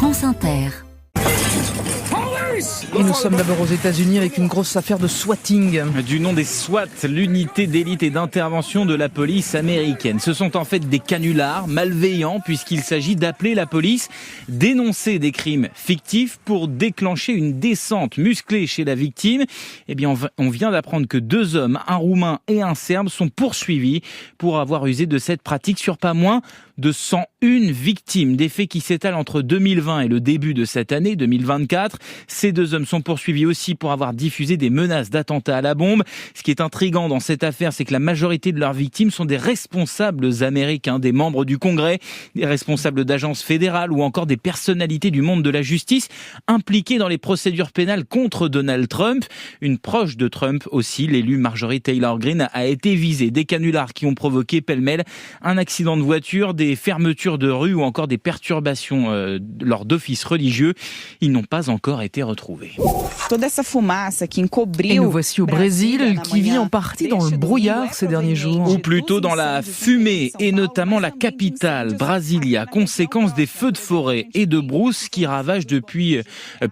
France Inter. Et nous sommes d'abord aux États-Unis avec une grosse affaire de swatting. Du nom des SWAT, l'unité d'élite et d'intervention de la police américaine. Ce sont en fait des canulars malveillants puisqu'il s'agit d'appeler la police, dénoncer des crimes fictifs pour déclencher une descente musclée chez la victime. Eh bien, on vient d'apprendre que 2 hommes, un Roumain et un Serbe, sont poursuivis pour avoir usé de cette pratique sur pas moins de 101 victimes. Des faits qui s'étalent entre 2020 et le début de cette année, 2024. Ces 2 hommes sont poursuivis aussi pour avoir diffusé des menaces d'attentats à la bombe. Ce qui est intriguant dans cette affaire, c'est que la majorité de leurs victimes sont des responsables américains, des membres du Congrès, des responsables d'agences fédérales ou encore des personnalités du monde de la justice impliquées dans les procédures pénales contre Donald Trump. Une proche de Trump aussi, l'élu Marjorie Taylor Greene, a été visée. Des canulars qui ont provoqué pêle-mêle un accident de voiture, des fermetures de rue ou encore des perturbations lors d'offices religieux. Ils n'ont pas encore été retrouvés. Et nous voici au Brésil, qui vit en partie dans le brouillard ces derniers jours. Ou plutôt dans la fumée, et notamment la capitale, Brasilia, conséquence des feux de forêt et de brousse qui ravagent depuis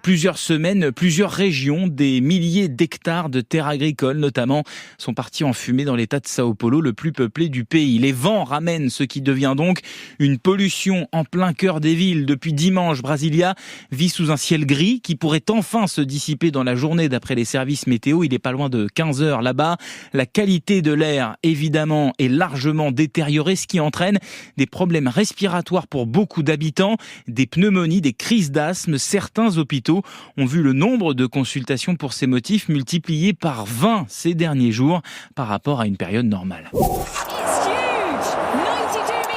plusieurs semaines plusieurs régions. Des milliers d'hectares de terres agricoles, notamment, sont partis en fumée dans l'état de Sao Paulo, le plus peuplé du pays. Les vents ramènent ce qui devient donc une pollution en plein cœur des villes. Depuis dimanche, Brasilia vit sous un ciel gris qui pourrait enfin se dissiper dans la journée d'après les services météo. Il est pas loin de 15 heures là-bas. La qualité de l'air, évidemment, est largement détériorée, ce qui entraîne des problèmes respiratoires pour beaucoup d'habitants, des pneumonies, des crises d'asthme. Certains hôpitaux ont vu le nombre de consultations pour ces motifs multiplié par 20 ces derniers jours par rapport à une période normale.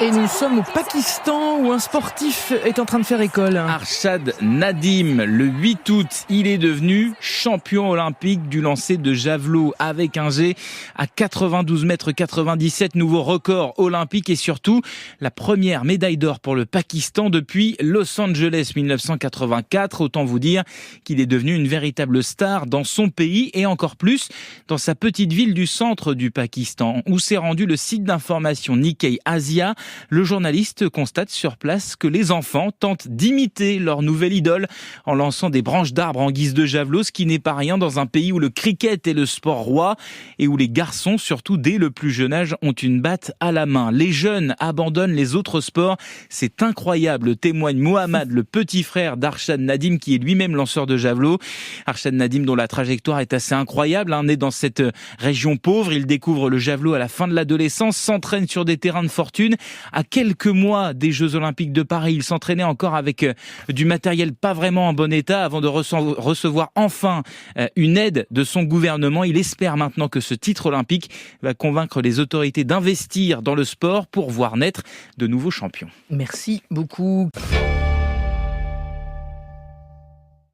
Et nous sommes au Pakistan où un sportif est en train de faire école. Arshad Nadim, le 8 août, il est devenu champion olympique du lancer de javelot avec un G à 92 mètres 97, nouveau record olympique et surtout la première médaille d'or pour le Pakistan depuis Los Angeles 1984. Autant vous dire qu'il est devenu une véritable star dans son pays et encore plus dans sa petite ville du centre du Pakistan où s'est rendu le site d'information Nikkei Asia. Le journaliste constate sur place que les enfants tentent d'imiter leur nouvelle idole en lançant des branches d'arbres en guise de javelot, ce qui n'est pas rien dans un pays où le cricket est le sport roi et où les garçons, surtout dès le plus jeune âge, ont une batte à la main. Les jeunes abandonnent les autres sports. C'est incroyable, témoigne Mohamed, le petit frère d'Arshad Nadim, qui est lui-même lanceur de javelot. Arshad Nadim, dont la trajectoire est assez incroyable, né dans cette région pauvre. Il découvre le javelot à la fin de l'adolescence, s'entraîne sur des terrains de fortune. À quelques mois des Jeux Olympiques de Paris, il s'entraînait encore avec du matériel pas vraiment en bon état avant de recevoir enfin une aide de son gouvernement. Il espère maintenant que ce titre olympique va convaincre les autorités d'investir dans le sport pour voir naître de nouveaux champions. Merci beaucoup.